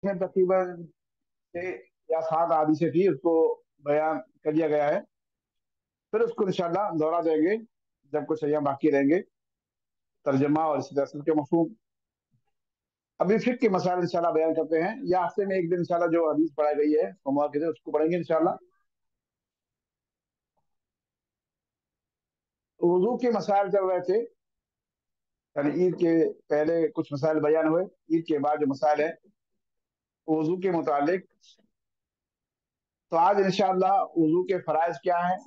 में तकरीबन 6 या 7 हदीसें थी, उसको बयान कर दिया गया है। फिर उसको इंशाल्लाह दोहरा देंगे जब कुछ अय्याम बाकी रहेंगे, तर्जमा और इसी तरह के मफहूम। अभी फिक्र के मसाइल इंशाल्लाह बयान करते हैं, या हफ्ते में एक दिन इंशाल्लाह जो हदीस पढ़ाई गई है सोमवार के दिन उसको पढ़ेंगे इंशाल्लाह। वुजू के मसाइल चल रहे थे, यानी ईद के पहले कुछ मसाइल बयान हुए, ईद के बाद जो मसाइल है वुजू के मुतालिक। तो आज इंशाल्लाह वुजू के फराइज क्या है,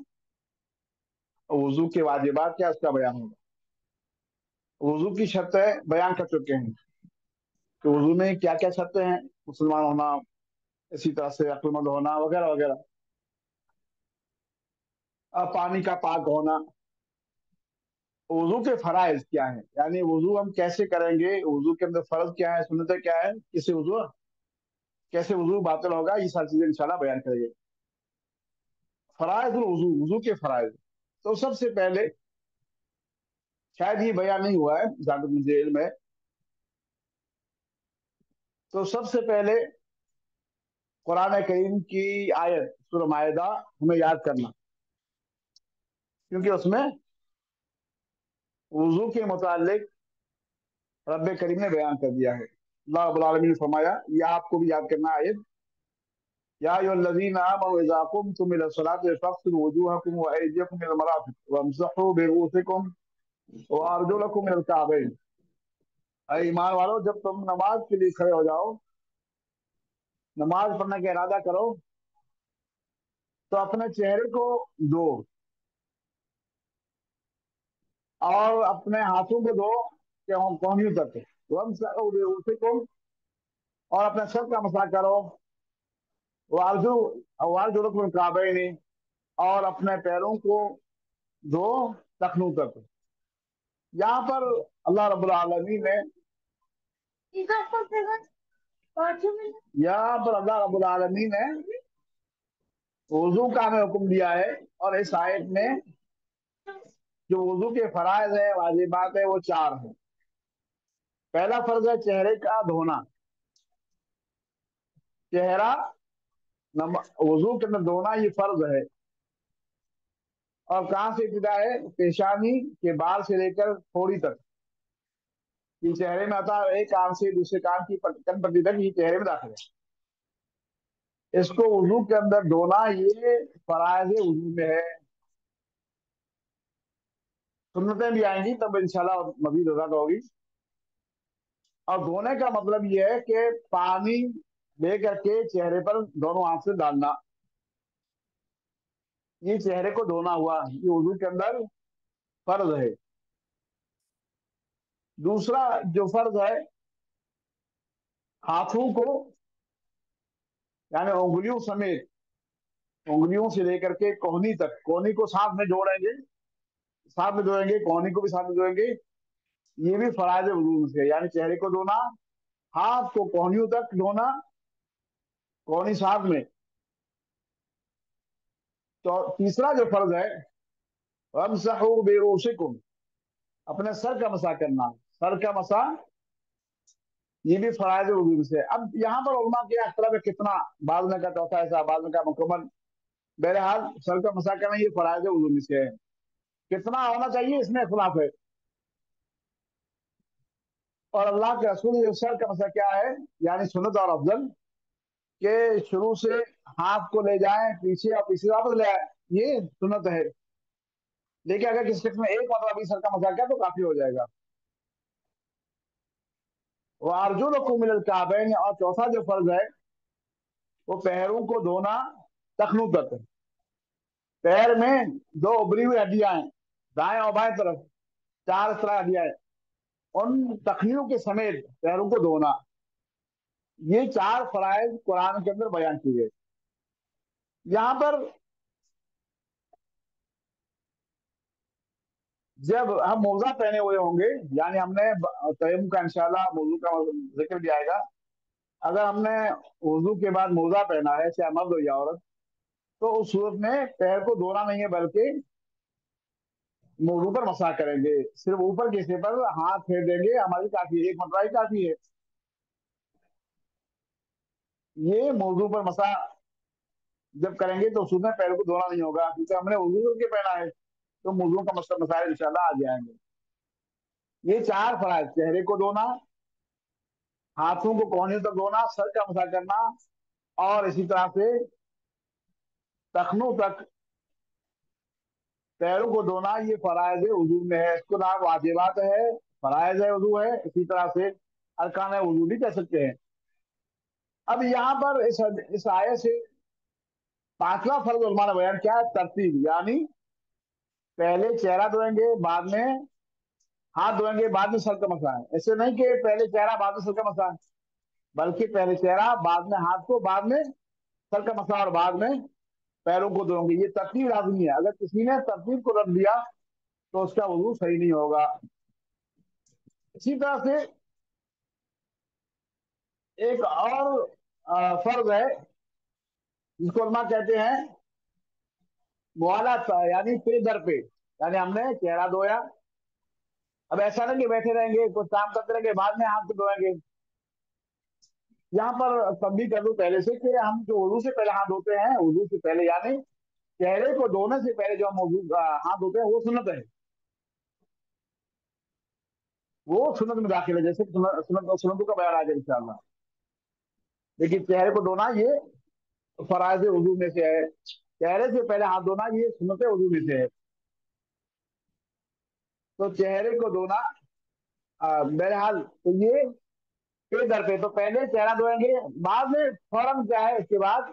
वुजू के वाजिबात क्या, उसका बयान होगा। वुजू की शर्तें बयान कर चुके हैं कि वुजू में क्या क्या शर्तें हैं, मुसलमान होना, इसी तरह से अक्लमंद होना वगैरह वगैरह। अब पानी का पाक होना। वुजू के फराइज क्या है, यानी वुजू हम कैसे करेंगे, वुजू के अंदर फर्ज क्या है, सुन्नतें क्या है, किससे वुजू, कैसे वुजू बातिल होगा, ये सारी चीजें इंशाल्लाह बयान करेंगे। फराइज वुजू, वुजू के फराइज। तो सबसे पहले, शायद ये बयान नहीं हुआ है जहां तक मुझे इल्म है, तो सबसे पहले कुरान करीम की आयत सूरह मायदा हमें याद करना, क्योंकि उसमें वुजू के मुतालिक रब करीम ने बयान कर दिया है। अल्लाह रब्बुल आलमीन ने फरमाया, ये आपको भी याद करना आयत, या अय्युहल्लज़ीना आमनू इज़ा कुमतुम इला सलाति फग़सिलू वुजूहकुम व अयदियकुम इलल मराफ़िक़ वम्सहू बिरुऊसिकुम व अर्जुलकुम इलल काबैन। अरे ईमान वालों, जब तुम नमाज के लिए खड़े हो जाओ, नमाज पढ़ने का इरादा करो, तो अपने चेहरे को धो और अपने हाथों को धो कोहनियों तक, वम्सहू बिरुऊसिकुम, और अपने सर का मसाह करो, वारजू वारजुलकुम इलल काबैन, और अपने पैरों को धो टखनों तक। यहाँ पर अल्लाह रब्बुल आलमीन ने यहाँ पर अल्लाह रब्बुल आलमीन ने वुजू का हमें हुक्म दिया है, और इस आयत में जो वुजू के फराइज है, वाजिबात है, वो 4 है। पहला फर्ज है चेहरे का धोना। चेहरा वुजू के अंदर धोना ये फर्ज है। और कहाँ से इब्तिदा है, पेशानी के बाल से लेकर थोड़ी तक, ये चेहरे में आता है, एक कान से दूसरे कान की कनपट्टी तक, ये चेहरे में दाखिल है। इसको वुजू के अंदर धोना ये फराइज वुजू में है। सुन्नतें भी आएंगी तब इंशाल्लाह मजीद वजाहत होगी। और धोने का मतलब ये है कि पानी लेकर के चेहरे पर दोनों हाथ से डालना, ये चेहरे को धोना हुआ, ये वुजू के अंदर फर्ज है। दूसरा जो फर्ज है, हाथों को, यानी उंगलियों समेत, उंगलियों से लेकर के कोहनी तक, कोहनी को साथ में जोड़ेंगे, साथ में धोएंगे, कोहनी को भी साथ में धोएंगे, ये भी फराज वजूद से, यानी चेहरे को धोना, हाथ को कोहनियों तक धोना, कोहनी साथ में। तो तीसरा जो फर्ज है, वमसहू बिरुसिकुम, अपने सर का मसा करना, सर का मसा, ये भी फराज वजूद से। अब यहाँ पर उलमा के अख्तलाफ है कितना, बाद में का चौथा ऐसा, बाद में का मुकम्मल। बहरहाल सर का मसा करना ये फराज वजूद से है। कितना होना चाहिए इसमें इख्तलाफ है। और अल्लाह के रसूल ने सर का मसा क्या है, यानी सुन्नत और अफजल, के शुरू से हाथ को ले जाएं पीछे और पीछे वापस ले आए, ये सुन्नत है। लेकिन अगर किसी शख्स में एक मतलब भी सर का मसा किया तो काफी हो जाएगा। वो अर्जुलकुम मिनल काबैन, और चौथा जो फर्ज है वो पैरों को धोना टखनों तक। पैर में दो उभरी हुई हड्डियां हैं, दाएं और बाएं तरफ, 4 इस तरह हड्डियां हैं, उन टखनियों के समेत पैरों को धोना। ये 4 फराइज कुरान के अंदर बयान किए गए। यहाँ पर जब हम मोजा पहने हुए होंगे, यानी हमने तयम का इंशाल्लाह मौजू का जिक्र भी आएगा, अगर हमने वजू के बाद मोजा पहना है, चाहे मर्द हो या औरत, तो उस सूरत में पैर को धोना नहीं है, बल्कि मौजू पर मसा करेंगे, सिर्फ ऊपर के हिस्से पर हाथ फेर देंगे, हमारी काफी है, एक मरतबा ही काफी है। ये मौजू पर मसा जब करेंगे तो उसमें पैरों को धोना नहीं होगा, क्योंकि हमने वजू करके पहना है, तो मौजू का मसला मसाइल इंशाल्लाह आ जाएंगे। ये चार फराइज, चेहरे को धोना, हाथों को कोहनी तक धोना, सर का मसा करना, और इसी तरह से टखनों तक पैरों को धोना, ये फराइज वजू में है। इसको ना वाजिबात है, फराइज है वजू है, इसी तरह से अरकान वजू भी कह सकते हैं। अब यहाँ पर इस आयत से पांचवा फर्ज उलमा ने बयान किया है, तरतीब, यानी पहले चेहरा धोएंगे, बाद में हाथ धोएंगे, बाद में सर का मसा है। ऐसे नहीं कि पहले चेहरा बाद में सर का मसा है, बल्कि पहले चेहरा, बाद में हाथ को, बाद में सर का मसा, और बाद में पैरों को धोएंगे। ये तरतीब लाजमी है। अगर किसी ने तरतीब को रख दिया तो उसका वजू सही नहीं होगा। इसी तरह से एक और फर्ज है, जिसको उलमा कहते हैं मुआलात, यानी पे दर पे। यानी हमने चेहरा धोया, अब ऐसा नहीं कि बैठे रहेंगे कुछ काम करते रहेंगे बाद में हाथ धोएंगे। यहाँ पर तब्दील कर दूं पहले से कि हम जो वजू से पहले हाथ धोते हैं, वजू से पहले यानी चेहरे को धोने से पहले जो हम हाथ धोते हैं वो सुन्नत है, वो सुन्नत में दाखिल है। जैसे सुन्नतों का बयान आ जाए इंशाल्लाह। लेकिन चेहरे को धोना ये फराइज वजू में से है, चेहरे से पहले हाथ धोना ये सुन्नत वजू में से है। तो चेहरे को धोना बहरहाल तो ये पे दर पे, तो पहले चेहरा धोएंगे, बाद में फौरन क्या है इसके बाद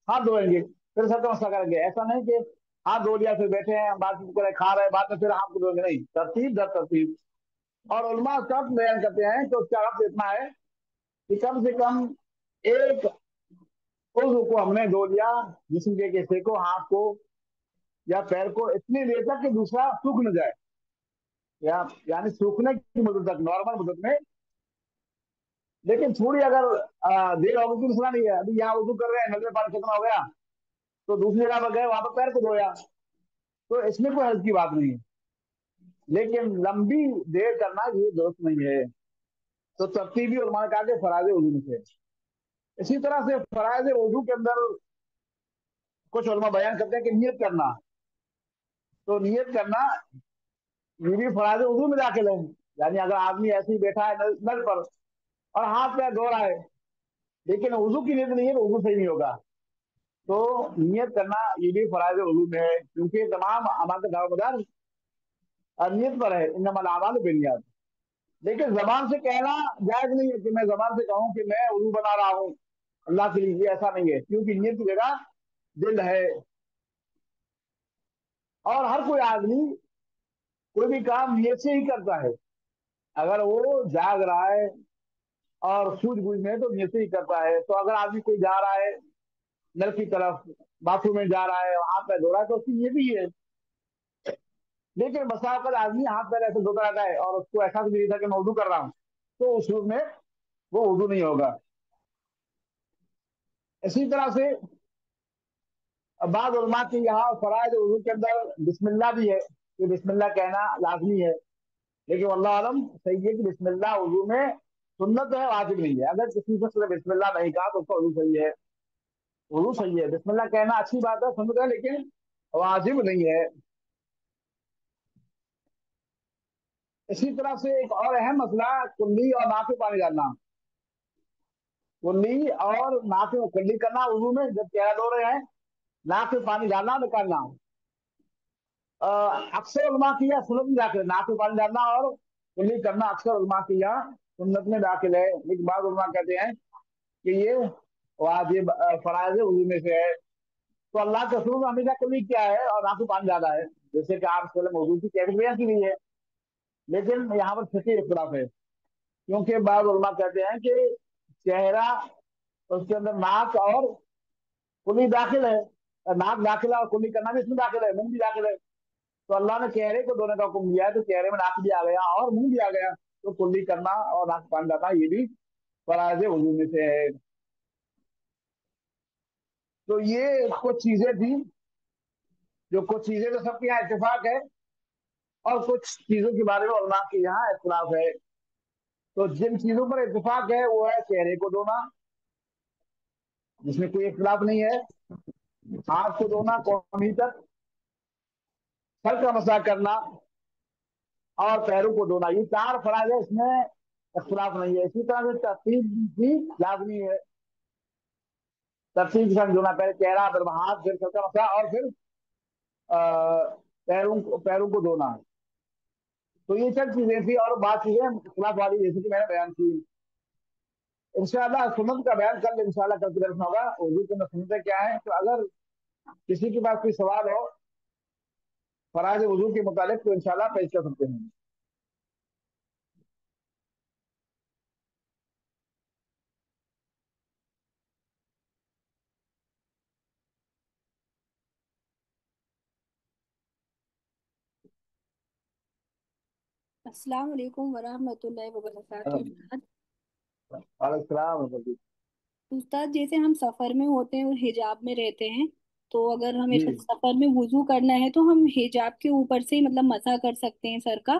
हाथ धोएंगे, फिर सर का मसला करेंगे। ऐसा नहीं कि हाथ धो लिया फिर बैठे हैं, बात कर खा रहे हैं, बाद में फिर हाथ को धोएंगे, नहीं, तरतीब दर तरतीब। और उलमा सब बयान करते हैं कि उसका अर्थ इतना है कि कम से कम एक उज़्व को हमने धो लिया, जिसम के हिस्से को, हाथ को या पैर को, इतनी देर तक कि दूसरा सूख न जाए, या यानी सूखने की मदद तक, नॉर्मल मदद में। लेकिन थोड़ी अगर देर होगी तो मसला नहीं है। अभी यहाँ वजू कर रहे हैं, नल में पानी खत्म हो गया, तो दूसरी जगह पर गए, वहां पर पैर को धोया, तो इसमें कोई हर्ज की बात नहीं है। लेकिन लंबी देर करना ये दुरुस्त नहीं है। तो तरतीबी उलमा ने कहा कि फराज वजू में से। इसी तरह से फराज वजू के अंदर कुछ उलमा बयान करते हैं कि नियत करना, तो नियत करना ये भी फराज वजू में दाखिल है। यानी अगर आदमी ऐसे ही बैठा है नल पर और हाथ पैर धो रहा है, लेकिन वजू की नियत नहीं है, तो वजू सही नहीं होगा। तो नियत करना ये भी फराज वजू में है, क्योंकि तमाम अमाल का दारोमदार नियत पर है, इन्नमल आमालु बिन्नियात। लेकिन जबान से कहना जायज नहीं है कि मैं जबान से कहूं कि मैं वजू बना रहा हूँ अल्लाह के लिए, ऐसा नहीं है, क्योंकि नियत की जगह दिल है। और हर कोई आदमी कोई भी काम नियत से ही करता है। अगर वो जाग रहा है और सूझबूझ में, तो नियत से ही करता है। तो अगर आदमी कोई जा रहा है नल की तरफ, बाथरूम में जा रहा है, हाथ पैर धो रहा है, तो उसकी ये भी है। लेकिन बसा कर आदमी हाथ पैर ऐसे धोता रहता है और उसको ऐसा भी नहीं था कि मैं वजू कर रहा हूँ, तो उस रूप में वो वजू नहीं होगा। इसी तरह से बाद उलमा के यहाँ फराइज वजू के अंदर बिस्मिल्लाह भी है, कि बिस्मिल्लाह कहना लाजमी है। लेकिन अल्लाह आलम सही है कि बिस्मिल्लाह वजू में सुन्नत है, वाजिब नहीं है। अगर किसी शख्स ने बिस्मिल्लाह नहीं कहा तो उसका वजू सही है, वजू सही है। बिस्मिल्लाह कहना अच्छी बात है, सुन्नत है, लेकिन वाजिब नहीं है। इसी तरह से एक और अहम मसला, कुल्ली और नाक में पानी डालना। कुल्ली और नाक में, कुल्ली करना वजू में जब चेहरा धो रहे हैं, नाक में पानी डालना निकालना अक्सर उलमा की या सुन्नत में दाखिल है। नाक में पानी डालना और कुल्ली करना अक्सर उलमा की या सुन्नत में दाखिल है। लेकिन बाद उलमा कहते हैं कि ये वाजिब फराइज वजू में से है। तो अल्लाह के रसूल ने हमेशा कुल्ली किया है और नाक में पानी डाला है, जैसे कि आप वजू की कैफियत बयान की गई है। लेकिन यहाँ पर फिकी इख्तिलाफ है, क्योंकि बाद उलमा कहते हैं कि चेहरा, उसके अंदर नाक और कुल्ली दाखिल है, नाक दाखिल है और कुल्ली करना भी इसमें दाखिल है, मुंह भी दाखिल है। तो अल्लाह ने चेहरे को धोने का हुक्म दिया है, तो चेहरे में नाक भी आ गया और मुंह भी आ गया, तो कुल्ली करना और नाक पानी डालना ये भी फराइज वजू में से है। तो ये कुछ चीजें थी, जो कुछ चीजें तो सबके यहाँ इत्तेफाक है, और कुछ चीजों के बारे में उलमा के यहाँ इख्तिलाफ है। तो जिन चीजों पर इत्तेफाक है वो है चेहरे को धोना, जिसमें कोई इख्तिलाफ नहीं है। हाथ को धोना कौमी तक, सर का मसाज करना और पैरों को धोना, ये चार फराज है, इसमें इख्तिलाफ नहीं है। इसी तरह से तरतीब भी लाजमी है। तरतीब के साथ धोना, पहले चेहरा फिर हाथ फिर सर का मसाज और फिर पैरों को धोना। तो ये सब चीजें थी और बात चीजें इख्तिलाफ वाली जैसे कि मैंने बयान की। इंशाल्लाह सुन्नत का बयान कल इंशाल्लाह कल की तरफ होगा। उर्दू के सुन्नतें क्या है, तो अगर किसी के पास कोई सवाल हो फराज वजू के मुतालिक तो इंशाल्लाह पेश कर सकते हैं। अस्सलाम वालेकुम वरहमतुल्लाहि वबरकातुहू। अलैहिस्सलाम। उस्ताद, जैसे हम सफर में होते हैं और हिजाब में रहते हैं, तो अगर हमें जी सफर में वुजू करना है तो हम हिजाब के ऊपर से ही मतलब मसा कर सकते हैं सर का।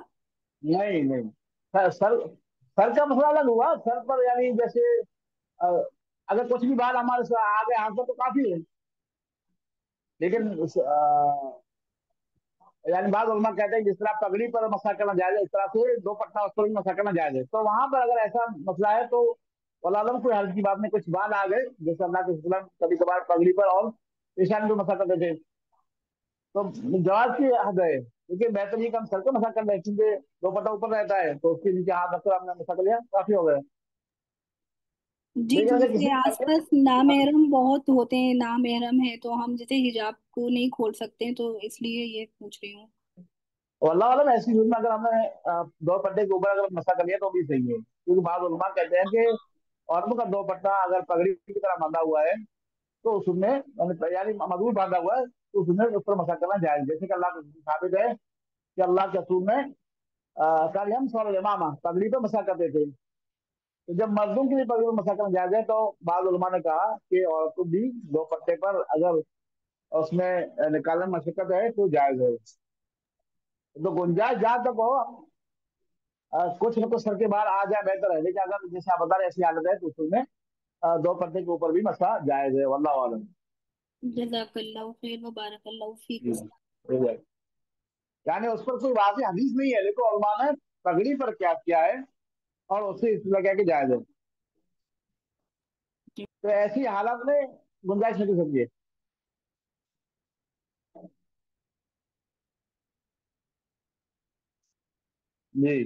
नहीं नहीं, सर का मसला अलग हुआ। सर पर यानी जैसे अ, अगर कुछ भी बात हमारे से आगे हाथ पर तो काफी है। लेकिन यानी बाद उलमा कहते हैं जिस तरह पगड़ी पर मसा करना जायज है, इस तरह से दो पट्टा उस पर भी मसा करना जायज है। तो वहां पर अगर ऐसा मसला है तो वल्लाह आलम कोई हर्ज की बात नहीं। कुछ बाल आ गए जैसे अल्लाह के वसल्लम कभी कभार पगड़ी पर और पेशानी पर मसा करते थे, तो जवाब की हद है। देखिए बेहतर ये काम सर को मसा कर रहे हैं, क्योंकि दो पट्टा ऊपर रहता है तो उसके नीचे हाथ रखकर आपने मसा कर लिया, काफी हो गया। जी, लेकिन अगर जैसे किसी आसपास नामहरम बहुत होते हैं, नामहरम है तो हम जैसे हिजाब को नहीं खोल सकते हैं, तो इसलिए ये पूछ रही हूँ। अल्लाह आलम ऐसी सूरत में अगर हमने दो पट्टे के ऊपर अगर मसा कर लिया तो भी सही है, क्योंकि बाद उलमा कहते हैं कि औरतों का दो पट्टा अगर पगड़ी की तरह बांधा हुआ है तो उसमें यानी मजबूत बांधा हुआ है तो उसमें उस पर मसा करना जायज। जैसे कि अल्लाह का साबित है कि अल्लाह के रसूल ने कल हम सौर इमामा पगड़ी पर मसा करते थे। तो जब मर्दों के लिए पगड़ी पर मसा करना जायज है तो बाद उलमा ने कहा कि औरतों भी दो पट्टे पर अगर उसमें निकालने में मशक्कत है तो जायज है। तो गुंजाइश जहाँ तक हो कुछ न कुछ सर के बाहर आ जाए बेहतर है। लेकिन अगर जैसे आप बता रहे ऐसी हालत है तो उसमें दो पर्दे के ऊपर भी मसा जायज है, वल्लाह आलम। जज़ाकल्लाहु खैर व बारकल्लाहु फीक जी, उस्ताद। हो जाए। यानी उस पर कोई वाज़ेह हदीस नहीं है, लेकिन उलमा ने पगड़ी पर क्या किया है और उससे इसलिए क्या कि जायज है। तो ऐसी हालत में गुंजाइश नहीं कर सकती है। जी